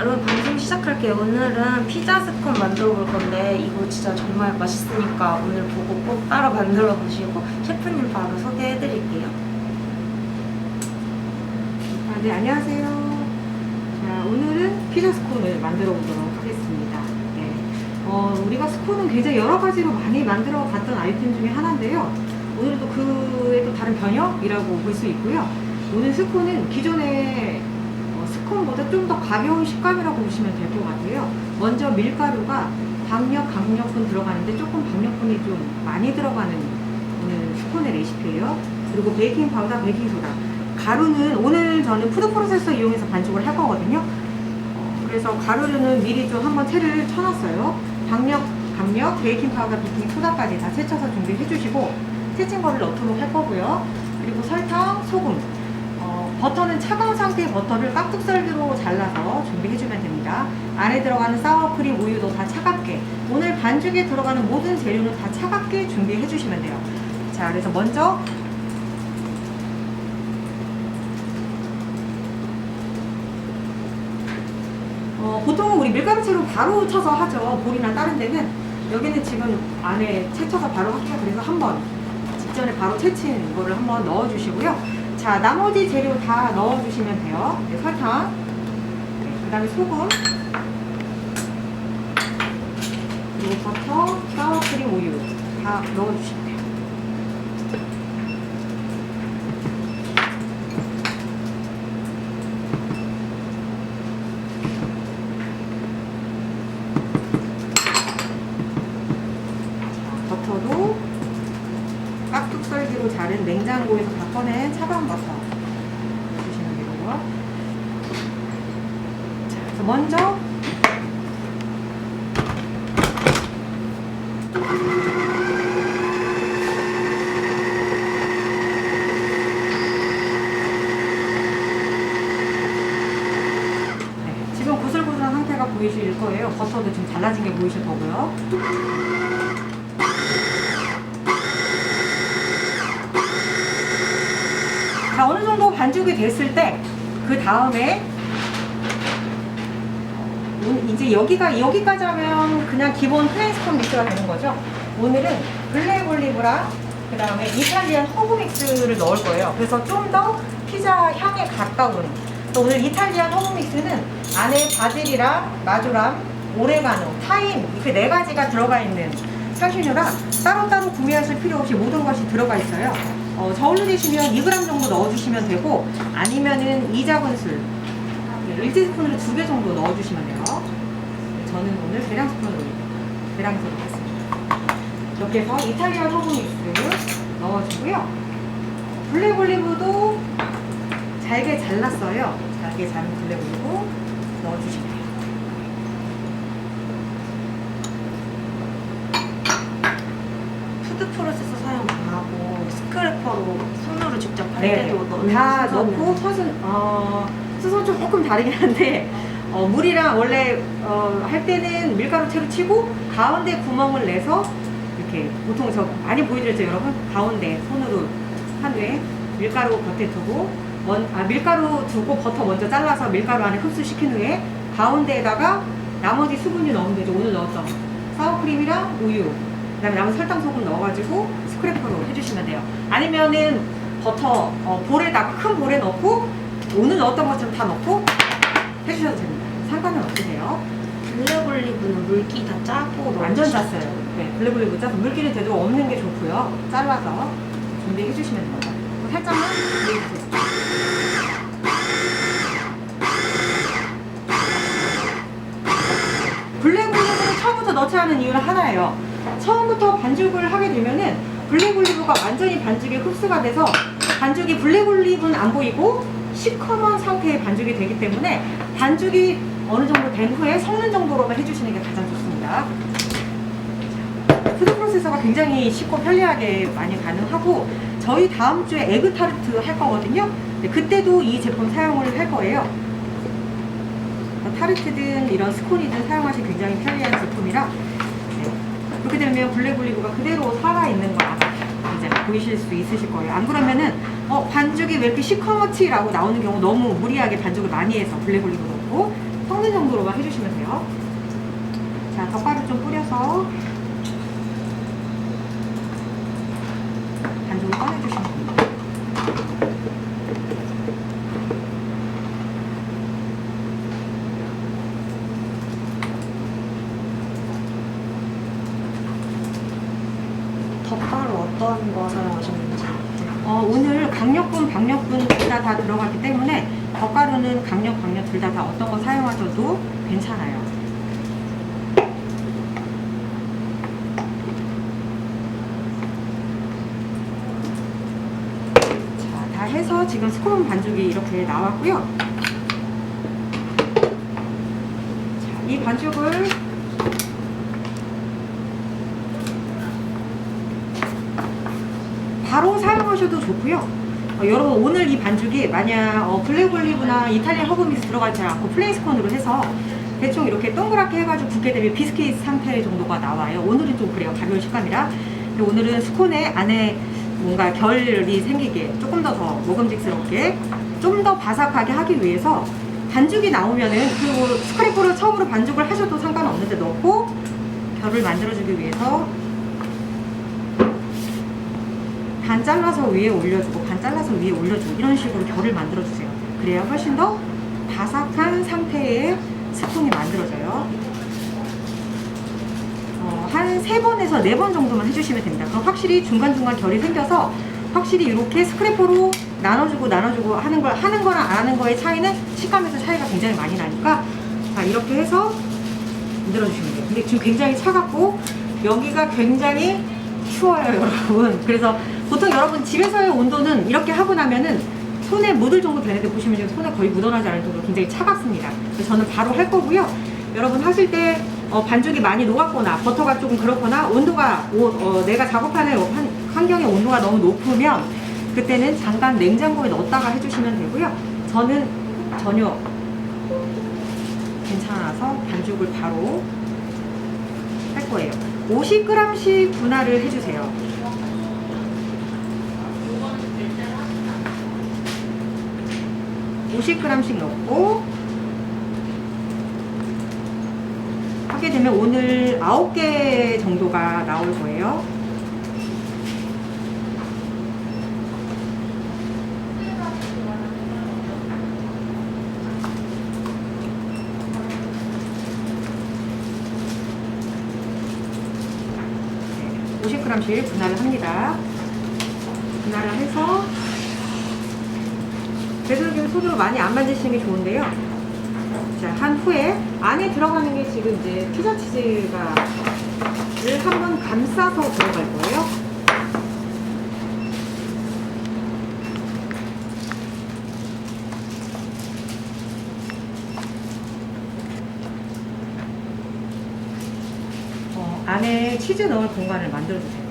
여러분 방송 시작할게요. 오늘은 피자 스콘 만들어 볼 건데 이거 진짜 정말 맛있으니까 오늘 보고 꼭 따라 만들어 보시고 셰프님 바로 소개해 드릴게요. 네, 안녕하세요. 자, 오늘은 피자 스콘을 만들어 보도록 하겠습니다. 네. 우리가 스콘은 굉장히 여러 가지로 많이 만들어 봤던 아이템 중에 하나인데요. 오늘은 또 그의 또 다른 변형이라고 볼 수 있고요. 오늘 스콘은 기존의 스콘보다 좀 더 가벼운 식감이라고 보시면 될 것 같아요. 먼저 밀가루가 강력분 들어가는데 조금 박력분이 좀 많이 들어가는 오늘 스콘의 레시피예요. 그리고 베이킹 파우더, 베이킹 소다. 가루는 오늘 저는 푸드 프로세서 이용해서 반죽을 할 거거든요. 그래서 가루는 미리 좀 한번 채를 쳐놨어요. 강력, 베이킹 파우더, 베이킹 소다까지 다 채쳐서 준비해 주시고 채친 거를 넣도록 할 거고요. 그리고 설탕, 소금. 버터는 차가운 상태의 버터를 깍둑썰기로 잘라서 준비해주면 됩니다. 안에 들어가는 사워크림, 우유도 다 차갑게, 오늘 반죽에 들어가는 모든 재료는 다 차갑게 준비해주시면 돼요. 자, 그래서 먼저 보통은 우리 밀가루채로 바로 쳐서 하죠. 볼이나 다른 데는. 여기는 지금 안에 채쳐서 바로 할게요. 그래서 한번 직전에 바로 채친 거를 한번 넣어주시고요. 자, 나머지 재료 다 넣어주시면 돼요. 네, 설탕, 그 다음에 소금, 그리고 버터, 사워크림, 우유 다 넣어주시면 돼요. 자, 버터도 깍둑썰기로 자른 냉장고에서 다 꺼낸 차가운 버터 넣어주시면 되고요. 자, 그래서 먼저 지금 고슬고슬한 상태가 보이실 거예요. 버터도 좀 잘라진 게 보이실 거고요. 자, 어느 정도 반죽이 됐을 때, 그 다음에, 이제 여기까지 하면 그냥 기본 플레인 스콘 믹스가 되는 거죠. 오늘은 블랙 올리브랑, 그 다음에 이탈리안 허브 믹스를 넣을 거예요. 그래서 좀 더 피자 향에 가까운. 오늘 이탈리안 허브 믹스는 안에 바질이랑 마조람, 오레가노, 타임, 이렇게 4가지가 들어가 있는 향신료라 따로따로 구매하실 필요 없이 모든 것이 들어가 있어요. 저울로 되시면 2g 정도 넣어주시면 되고, 아니면은 2작은술 1티스푼으로 2개 정도 넣어주시면 돼요. 저는 오늘 계량 스푼으로 했습니다. 이렇게 해서 이탈리안 허브 믹스를 넣어주고요. 블랙 올리브도 잘게 잘랐어요. 잘게 자른 블랙 올리브 넣어주시면 돼요. 푸드 프로세서 사용 안 하고 스크래퍼로 손으로 직접 할 때도 다 넣고 수선 조금 다르긴 한데 물이랑 원래 할 때는 밀가루 채로 치고 가운데 구멍을 내서 이렇게 보통 저 많이 보여드렸죠 여러분? 가운데 손으로 한 후에 밀가루 겉에 두고 밀가루 두고 버터 먼저 잘라서 밀가루 안에 흡수시킨 후에 가운데에다가 나머지 수분유 넣으면 되죠. 오늘 넣었던 사워크림이랑 우유, 그 다음에 남은 설탕, 소금 넣어가지고 스크래퍼로 해주시면 돼요. 아니면은 버터 볼에다가 큰 볼에 넣고 오늘 넣었던 것처럼 다 넣고 해주셔도 됩니다. 상관은 없으세요. 블랙 올리브는 물기 다 짜고 완전 짰어요. 네, 블랙 올리브 짜서 물기는 되도 없는 게 좋고요. 잘라서 준비해 주시면 됩니다. 살짝만 준비해주세요. 블랙 올리브를 처음부터 넣지 않은 이유는 하나예요. 처음부터 반죽을 하게 되면은 블랙 올리브가 완전히 반죽에 흡수가 돼서 반죽이 블랙 올리브는 안 보이고 시커먼 상태의 반죽이 되기 때문에 반죽이 어느 정도 된 후에 섞는 정도로만 해주시는 게 가장 좋습니다. 푸드 프로세서가 굉장히 쉽고 편리하게 많이 가능하고 저희 다음 주에 에그 타르트 할 거거든요. 그때도 이 제품 사용을 할 거예요. 타르트든 이런 스콘이든 사용하시 굉장히 편리한 제품이라 그렇게 되면 블랙 올리브가 그대로 살아있는 거 이제 보이실 수 있으실 거예요. 안 그러면은 반죽이 왜 이렇게 시커멓지라고 나오는 경우 너무 무리하게 반죽을 많이 해서 블랙 올리브 넣고 섞는 정도로만 해주시면 돼요. 자, 덧가루 좀 뿌려서 반죽을 꺼내주시면 됩니다. 덧가루 어떤 거 사용하셨는지. 오늘 강력분, 박력분 둘 다 들어가기 때문에 덧가루는 강력, 박력 둘 다 어떤 거 사용하셔도 괜찮아요. 자, 다 해서 지금 스콘 반죽이 이렇게 나왔고요. 자, 이 반죽을 바로 사용하셔도 좋고요. 여러분 오늘 이 반죽이 만약 블랙 올리브나 이탈리안 허브 믹스 들어가지 않고 플레인 스콘으로 해서 대충 이렇게 동그랗게 해가지고 붓게 되면 비스킷 상태 정도가 나와요. 오늘은 좀 그래요. 가벼운 식감이라. 근데 오늘은 스콘에 안에 뭔가 결이 생기게 조금 더 먹음직스럽게 좀 더 바삭하게 하기 위해서 반죽이 나오면은 그리고 스크래퍼로 처음으로 반죽을 하셔도 상관없는데 넣고 결을 만들어주기 위해서 반 잘라서 위에 올려주고 반 잘라서 위에 올려주고 이런 식으로 결을 만들어주세요. 그래야 훨씬 더 바삭한 상태의 스콘이 만들어져요. 한 3번에서 4번 정도만 해주시면 됩니다. 그럼 확실히 중간중간 결이 생겨서 확실히 이렇게 스크래퍼로 나눠주고 하는 거랑 안 하는 거의 차이는 식감에서 차이가 굉장히 많이 나니까 자, 이렇게 해서 만들어주시면 돼요. 근데 지금 굉장히 차갑고 여기가 굉장히 추워요, 여러분. 그래서 보통 여러분 집에서의 온도는 이렇게 하고 나면은 손에 묻을 정도 되는데 보시면 지금 손에 거의 묻어나지 않을 정도로 굉장히 차갑습니다. 그래서 저는 바로 할 거고요. 여러분 하실 때 반죽이 많이 녹았거나 버터가 조금 그렇거나 온도가 내가 작업하는 환경의 온도가 너무 높으면 그때는 잠깐 냉장고에 넣었다가 해주시면 되고요. 저는 전혀 괜찮아서 반죽을 바로 할 거예요. 50g씩 분할을 해주세요. 50g씩 넣고 하게 되면 오늘 9개 정도가 나올 거예요. 네, 50g씩 분할을 합니다. 분할을 해서 되도록이면 손으로 많이 안 만지시는 게 좋은데요. 자, 한 후에 안에 들어가는 게 지금 이제 피자 치즈가 한번 감싸서 들어갈 거예요. 안에 치즈 넣을 공간을 만들어 주세요.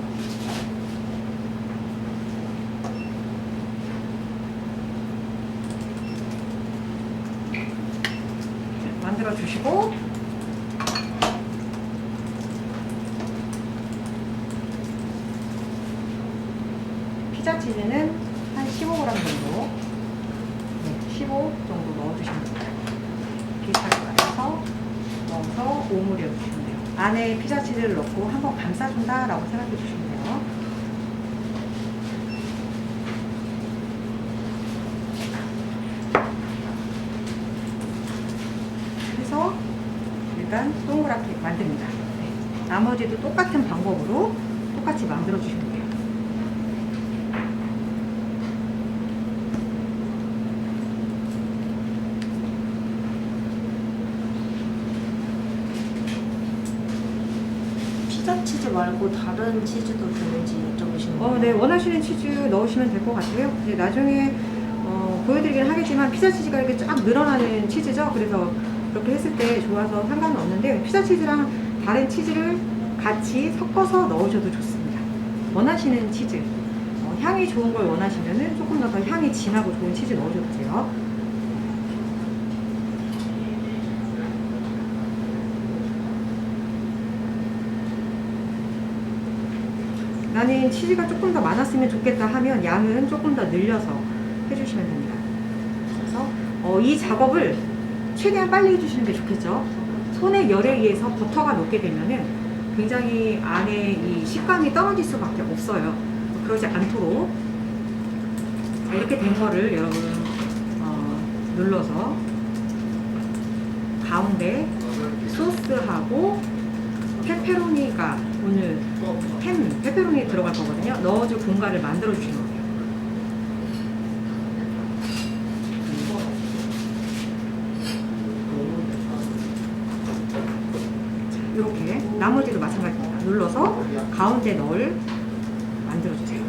만들어 주시고 피자 치즈는 한 15g 정도, 15 정도 넣어주시면 돼요. 비슷하게 맞춰서 넣어서 오므려 주시면 돼요. 안에 피자 치즈를 넣고 한번 감싸준다 라고 생각해 주시면 돼요. 해서 일단 동그랗게 만듭니다. 네. 나머지도 똑같은 방법으로 똑같이 만들어 주시면 돼요. 피자 치즈 말고 다른 치즈도 되는지 여쭤보시는 거예요? 네, 원하시는 치즈 넣으시면 될 것 같아요. 이제 나중에 보여드리긴 하겠지만 피자 치즈가 이렇게 쫙 늘어나는 치즈죠. 그래서 이렇게 했을 때 좋아서 상관은 없는데 피자 치즈랑 다른 치즈를 같이 섞어서 넣으셔도 좋습니다. 원하시는 치즈, 향이 좋은 걸 원하시면은 조금 더 향이 진하고 좋은 치즈 넣으셔도 돼요. 나는 치즈가 조금 더 많았으면 좋겠다 하면 양은 조금 더 늘려서 해주시면 됩니다. 그래서 이 작업을 최대한 빨리 해주시는 게 좋겠죠. 손의 열에 의해서 버터가 녹게 되면은 굉장히 안에 이 식감이 떨어질 수밖에 없어요. 그러지 않도록 자, 이렇게 된 거를 여러분 눌러서 가운데 소스하고 페페로니가 오늘 페페로니 들어갈 거거든요. 넣어줄 공간을 만들어 주시는 거예요. 이렇게 나머지도 마찬가지입니다. 눌러서 가운데 넣을 만들어 주세요.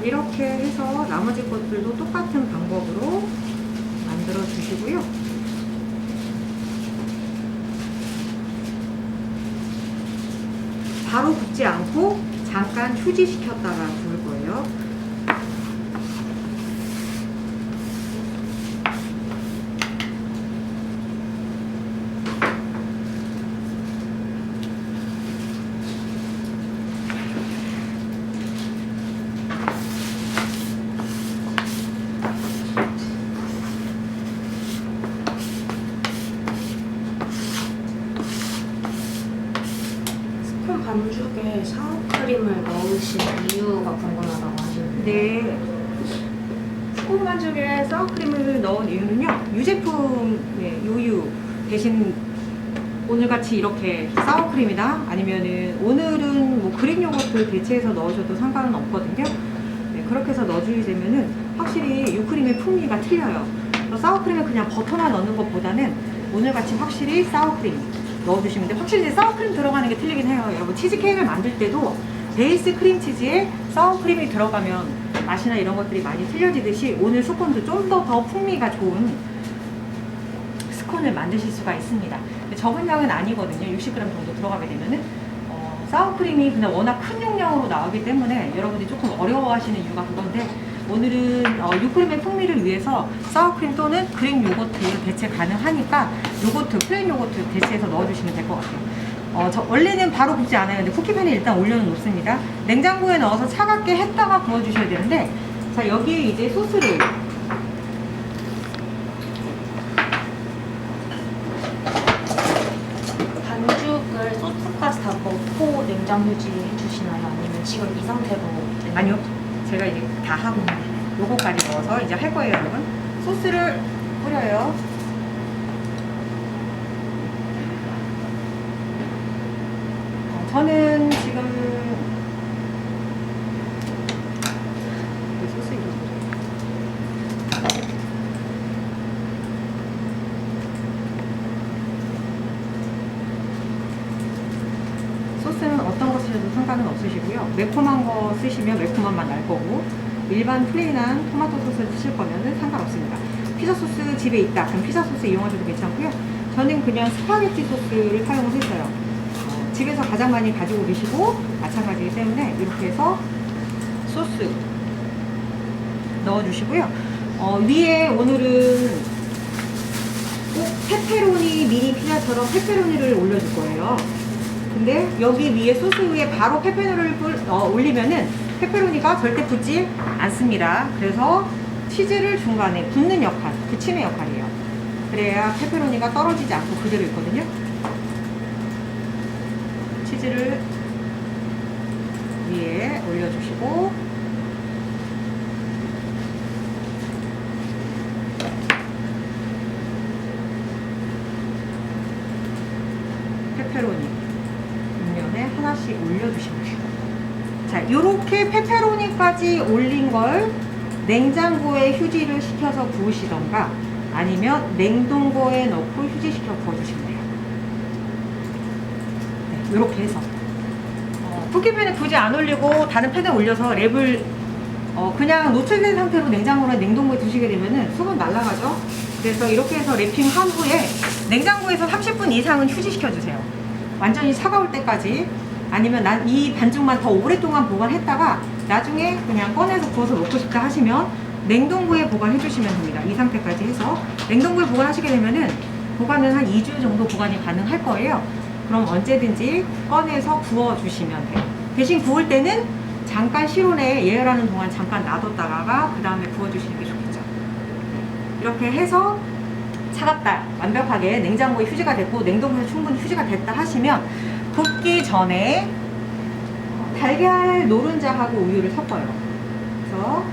이렇게 해서 나머지 것들도 똑같은 방법으로 만들어 주시고요. 바로 굽지 않고 잠깐 휴지시켰다가 구울 거예요. 스콘 반죽에 샤워크림을 넣으신 이유가 궁금하다고 하시는데. 네. 스콘 반죽에 사워크림을 넣은 이유는요, 유제품의 요유 대신 오늘같이 이렇게 사워크림이다 아니면은 오늘은 뭐 그릭 요거트 대체해서 넣으셔도 상관은 없거든요. 네, 그렇게 해서 넣어주게 되면은 확실히 유크림의 풍미가 틀려요. 사워크림을 그냥 버터만 넣는 것보다는 오늘같이 확실히 사워크림 넣어주시면 돼요. 확실히 이제 사워크림 들어가는 게 틀리긴 해요. 여러분 치즈케이크를 만들 때도 베이스 크림치즈에 사워크림이 들어가면 맛이나 이런 것들이 많이 틀려지듯이 오늘 스콘도 좀 더 풍미가 좋은 스콘을 만드실 수가 있습니다. 적은 양은 아니거든요. 60g 정도 들어가게 되면은 사워크림이 그냥 워낙 큰 용량으로 나오기 때문에 여러분들이 조금 어려워하시는 이유가 그건데, 오늘은 유크림의 풍미를 위해서 사워크림 또는 그릭 요거트 대체 가능하니까 요거트, 플레인 요거트 대체해서 넣어주시면 될 것 같아요. 원래는 바로 굽지 않아요. 근데 쿠키팬에 일단 올려놓습니다. 냉장고에 넣어서 차갑게 했다가 구워주셔야 되는데, 자, 여기에 이제 소스를 반죽을 소스까지 다 넣고 냉장 휴지해 주시나요? 아니면 지금 이 상태로? 아니요, 제가 이제 다 하고 요거까지 넣어서 이제 할 거예요. 여러분 소스를 뿌려요. 저는 지금 소스 소스는 어떤 거 쓰셔도 상관은 없으시고요. 매콤한 거 쓰시면 매콤한 맛 날 거고, 일반 플레인한 토마토 소스를 쓰실 거면은 상관없습니다. 피자 소스 집에 있다 그럼 피자 소스 이용하셔도 괜찮고요. 저는 그냥 스파게티 소스를 사용을 했어요. 집에서 가장 많이 가지고 계시고 마찬가지이기 때문에 이렇게 해서 소스 넣어주시고요. 위에 오늘은 꼭 페페로니 미니 피자처럼 페페로니를 올려줄 거예요. 근데 여기 위에 소스 위에 바로 페페로니를 올리면은 페페로니가 절대 붙지 않습니다. 그래서 치즈를 중간에 붓는 역할, 붙이는 역할이에요. 그래야 페페로니가 떨어지지 않고 그대로 있거든요. 치즈를 위에 올려주시고, 페페로니 윗면에 하나씩 올려주시면 돼요. 자, 요렇게 페페로니까지 올린 걸 냉장고에 휴지를 식혀서 구우시던가 아니면 냉동고에 넣고 휴지시켜 구워주시면 돼요. 네, 요렇게 해서 쿠키팬에 굳이 안 올리고 다른 팬에 올려서 랩을 그냥 노출된 상태로 냉장고나 냉동고에 두시게 되면은 수분 날아가죠. 그래서 이렇게 해서 랩핑한 후에 냉장고에서 30분 이상은 휴지시켜 주세요. 완전히 차가울 때까지. 아니면 난 이 반죽만 더 오랫동안 보관했다가 나중에 그냥 꺼내서 구워서 먹고 싶다 하시면 냉동고에 보관해 주시면 됩니다. 이 상태까지 해서 냉동고에 보관하시게 되면은 보관은 한 2주 정도 보관이 가능할 거예요. 그럼 언제든지 꺼내서 구워 주시면 돼요. 대신 구울 때는 잠깐 실온에 예열하는 동안 잠깐 놔뒀다가 그 다음에 구워 주시는 게 좋겠죠. 이렇게 해서 차갑다, 완벽하게 냉장고에 휴지가 됐고 냉동고에 충분히 휴지가 됐다 하시면 굽기 전에 달걀 노른자하고 우유를 섞어요. 그래서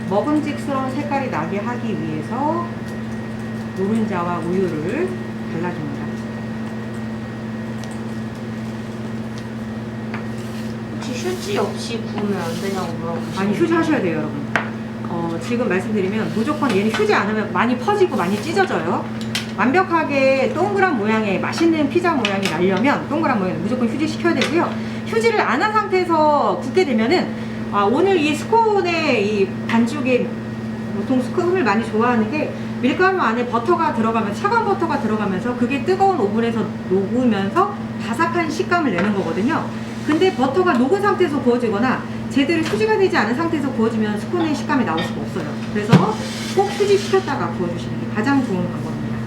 먹음직스러운 색깔이 나게 하기 위해서 노른자와 우유를 발라줍니다. 혹시 휴지 없이 구우면 안 되냐고 물어보시죠. 아니, 휴지 하셔야 돼요, 여러분. 지금 말씀드리면 무조건 얘는 휴지 안 하면 많이 퍼지고 많이 찢어져요. 완벽하게 동그란 모양의 맛있는 피자 모양이 나려면 동그란 모양은 무조건 휴지 시켜야 되고요. 휴지를 안 한 상태에서 굽게 되면은 오늘 이 스콘의 이 반죽에 보통 스콘을 많이 좋아하는 게 밀가루 안에 버터가 들어가면서 차가운 버터가 들어가면서 그게 뜨거운 오븐에서 녹으면서 바삭한 식감을 내는 거거든요. 근데 버터가 녹은 상태에서 구워지거나 제대로 휴지가 되지 않은 상태에서 구워지면 스콘의 식감이 나올 수가 없어요. 그래서 꼭 휴지 시켰다가 구워주시는 게 가장 좋은 방법입니다.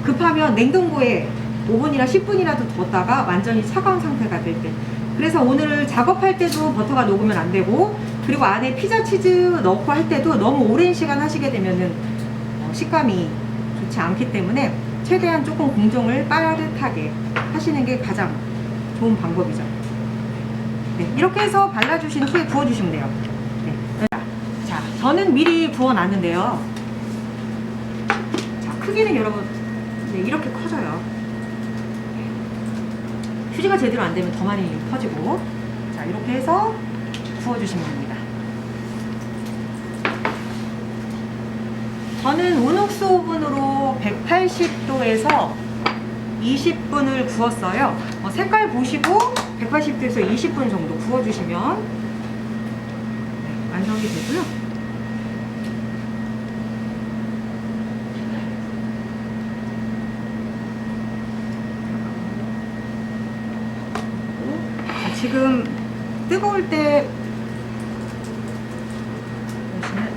급하면 냉동고에 5분이나 10분이라도 뒀다가 완전히 차가운 상태가 될 때. 그래서 오늘 작업할 때도 버터가 녹으면 안 되고, 그리고 안에 피자 치즈 넣고 할 때도 너무 오랜 시간 하시게 되면은 식감이 좋지 않기 때문에 최대한 조금 공정을 빠릿하게 하시는 게 가장 좋은 방법이죠. 네, 이렇게 해서 발라주신 후에 구워주시면 돼요. 네. 자, 저는 미리 구워놨는데요. 자, 크기는 여러분 네, 이렇게 커져요. 휴지가 제대로 안 되면 더 많이 퍼지고. 자, 이렇게 해서 구워주시면 됩니다. 저는 온옥스 오븐으로 180도에서 20분을 구웠어요. 색깔 보시고 180도에서 20분 정도 구워주시면 네, 완성이 되고요. 자, 지금 뜨거울 때 보시면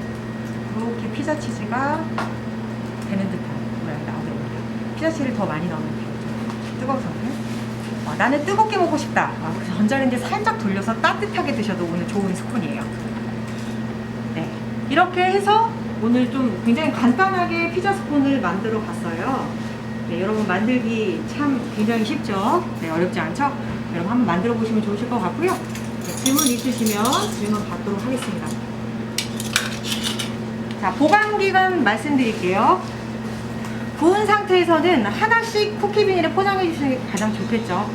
이렇게 피자 치즈가 되는 듯한 모양이 나오게 됩니다. 피자 치즈를 더 많이 넣으면 돼요. 뜨거워서는 나는 뜨겁게 먹고 싶다. 그래서 전자레인지 살짝 돌려서 따뜻하게 드셔도 오늘 좋은 스콘이에요. 네, 이렇게 해서 오늘 좀 굉장히 간단하게 피자 스콘을 만들어 봤어요. 네, 여러분 만들기 참 굉장히 쉽죠? 네, 어렵지 않죠? 여러분 한번 만들어 보시면 좋으실 것 같고요. 네, 질문 있으시면 질문 받도록 하겠습니다. 자, 보관 기간 말씀드릴게요. 구운 상태에서는 하나씩 쿠키 비닐에 포장해 주시는 게 가장 좋겠죠.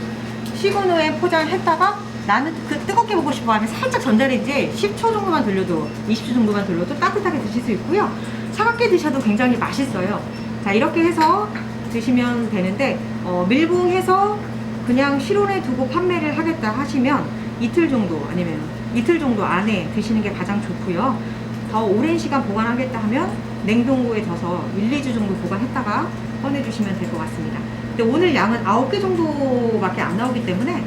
식은 후에 포장했다가 나는 그 뜨겁게 먹고 싶어 하면 살짝 전자레인지에 10초 정도만 돌려도 20초 정도만 돌려도 따뜻하게 드실 수 있고요. 차갑게 드셔도 굉장히 맛있어요. 자, 이렇게 해서 드시면 되는데 밀봉해서 그냥 실온에 두고 판매를 하겠다 하시면 이틀 정도 아니면 이틀 정도 안에 드시는 게 가장 좋고요. 더 오랜 시간 보관하겠다 하면 냉동고에 둬서 1, 2주 정도 보관했다가 꺼내주시면 될 것 같습니다. 근데 오늘 양은 9개 정도밖에 안 나오기 때문에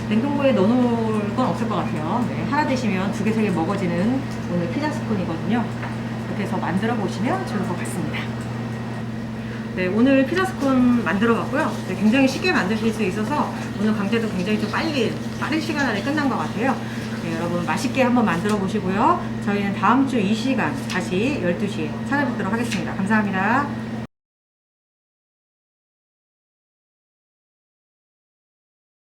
냉동고에 넣어놓을 건 없을 것 같아요. 네, 하나 드시면 2개, 3개 먹어지는 오늘 피자 스콘이거든요. 그렇게 해서 만들어 보시면 좋을 것 같습니다. 네, 오늘 피자 스콘 만들어 봤고요. 네, 굉장히 쉽게 만드실 수 있어서 오늘 강좌도 굉장히 좀 빠른 시간 안에 끝난 것 같아요. 네, 여러분 맛있게 한번 만들어 보시고요. 저희는 다음 주 이 시간 다시 12시에 찾아뵙도록 하겠습니다. 감사합니다.